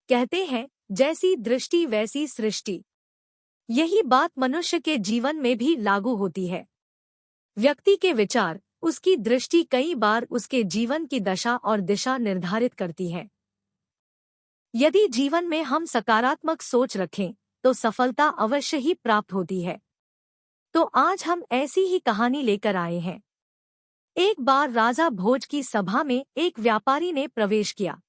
कहते हैं, जैसी दृष्टि वैसी सृष्टि। यही बात मनुष्य के जीवन में भी लागू होती है। व्यक्ति के विचार, उसकी दृष्टि कई बार उसके जीवन की दशा और दिशा निर्धारित करती है। यदि जीवन में हम सकारात्मक सोच रखें तो सफलता अवश्य ही प्राप्त होती है। तो आज हम ऐसी ही कहानी लेकर आए हैं। एक बार राजा भोज की सभा में एक व्यापारी ने प्रवेश किया।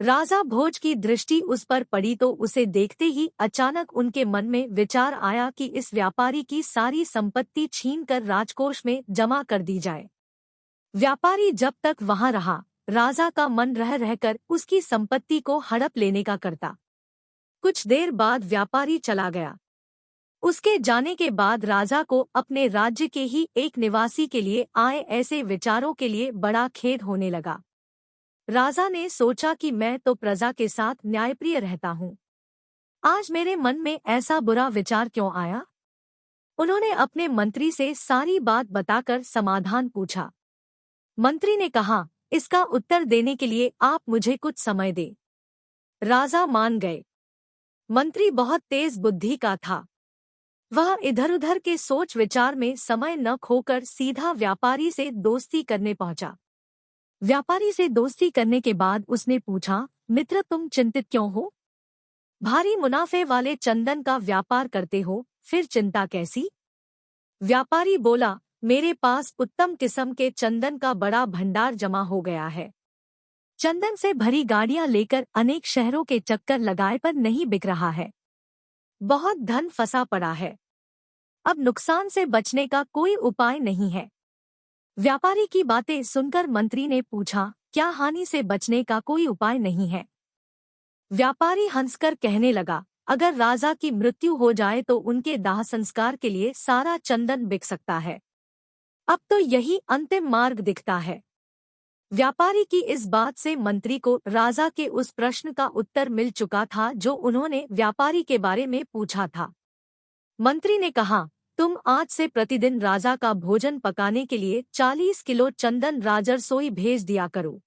राजा भोज की दृष्टि उस पर पड़ी तो उसे देखते ही अचानक उनके मन में विचार आया कि इस व्यापारी की सारी संपत्ति छीनकर राजकोष में जमा कर दी जाए। व्यापारी जब तक वहां रहा, राजा का मन रह रहकर उसकी संपत्ति को हड़प लेने का करता। कुछ देर बाद व्यापारी चला गया। उसके जाने के बाद राजा को अपने राज्य के ही एक निवासी के लिए आए ऐसे विचारों के लिए बड़ा खेद होने लगा। राजा ने सोचा कि मैं तो प्रजा के साथ न्यायप्रिय रहता हूँ, आज मेरे मन में ऐसा बुरा विचार क्यों आया? उन्होंने अपने मंत्री से सारी बात बताकर समाधान पूछा। मंत्री ने कहा, इसका उत्तर देने के लिए आप मुझे कुछ समय दें। राजा मान गए। मंत्री बहुत तेज बुद्धि का था। वह इधर-उधर के सोच विचार में समय न खोकर सीधा व्यापारी से दोस्ती करने पहुंचा। व्यापारी से दोस्ती करने के बाद उसने पूछा, मित्र तुम चिंतित क्यों हो? भारी मुनाफे वाले चंदन का व्यापार करते हो, फिर चिंता कैसी? व्यापारी बोला, मेरे पास उत्तम किस्म के चंदन का बड़ा भंडार जमा हो गया है। चंदन से भरी गाड़ियां लेकर अनेक शहरों के चक्कर लगाए पर नहीं बिक रहा है। बहुत धन फंसा पड़ा है। अब नुकसान से बचने का कोई उपाय नहीं है। व्यापारी की बातें सुनकर मंत्री ने पूछा, क्या हानि से बचने का कोई उपाय नहीं है? व्यापारी हंसकर कहने लगा, अगर राजा की मृत्यु हो जाए तो उनके दाह संस्कार के लिए सारा चंदन बिक सकता है। अब तो यही अंतिम मार्ग दिखता है। व्यापारी की इस बात से मंत्री को राजा के उस प्रश्न का उत्तर मिल चुका था जो उन्होंने व्यापारी के बारे में पूछा था। मंत्री ने कहा, तुम आज से प्रतिदिन राजा का भोजन पकाने के लिए 40 किलो चंदन राजरसोई भेज दिया करो।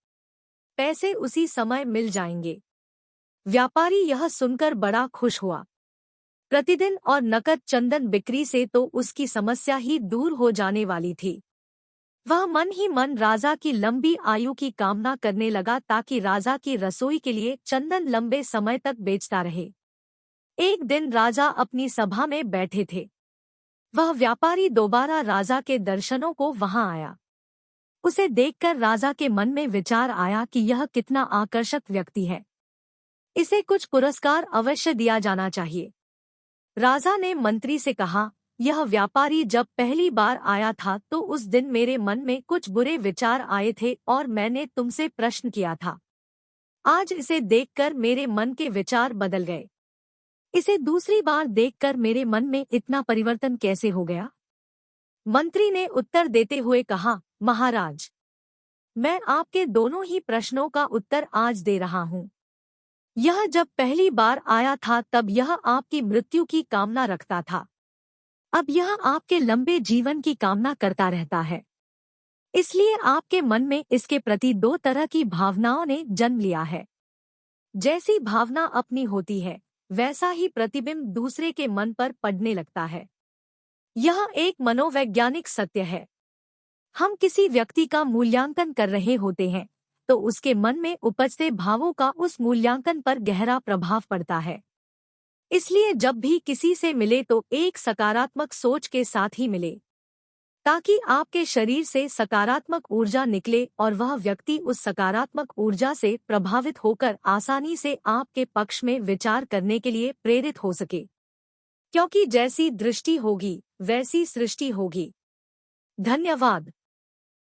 पैसे उसी समय मिल जाएंगे। व्यापारी यह सुनकर बड़ा खुश हुआ। प्रतिदिन और नकद चंदन बिक्री से तो उसकी समस्या ही दूर हो जाने वाली थी। वह मन ही मन राजा की लंबी आयु की कामना करने लगा ताकि राजा की रसोई के लिए चंदन लंबे समय तक बेचता रहे। एक दिन राजा अपनी सभा में बैठे थे। वह व्यापारी दोबारा राजा के दर्शनों को वहां आया। उसे देखकर राजा के मन में विचार आया कि यह कितना आकर्षक व्यक्ति है, इसे कुछ पुरस्कार अवश्य दिया जाना चाहिए। राजा ने मंत्री से कहा, यह व्यापारी जब पहली बार आया था तो उस दिन मेरे मन में कुछ बुरे विचार आए थे और मैंने तुमसे प्रश्न किया था। आज इसे देखकर मेरे मन के विचार बदल गए। इसे दूसरी बार देखकर मेरे मन में इतना परिवर्तन कैसे हो गया? मंत्री ने उत्तर देते हुए कहा, महाराज, मैं आपके दोनों ही प्रश्नों का उत्तर आज दे रहा हूँ। यह जब पहली बार आया था तब यह आपकी मृत्यु की कामना रखता था। अब यह आपके लंबे जीवन की कामना करता रहता है। इसलिए आपके मन में इसके प्रति दो तरह की भावनाओं ने जन्म लिया है। जैसी भावना अपनी होती है वैसा ही प्रतिबिंब दूसरे के मन पर पड़ने लगता है। यह एक मनोवैज्ञानिक सत्य है। हम किसी व्यक्ति का मूल्यांकन कर रहे होते हैं तो उसके मन में उपजते भावों का उस मूल्यांकन पर गहरा प्रभाव पड़ता है। इसलिए जब भी किसी से मिले तो एक सकारात्मक सोच के साथ ही मिले, ताकि आपके शरीर से सकारात्मक ऊर्जा निकले और वह व्यक्ति उस सकारात्मक ऊर्जा से प्रभावित होकर आसानी से आपके पक्ष में विचार करने के लिए प्रेरित हो सके। क्योंकि जैसी दृष्टि होगी वैसी सृष्टि होगी। धन्यवाद।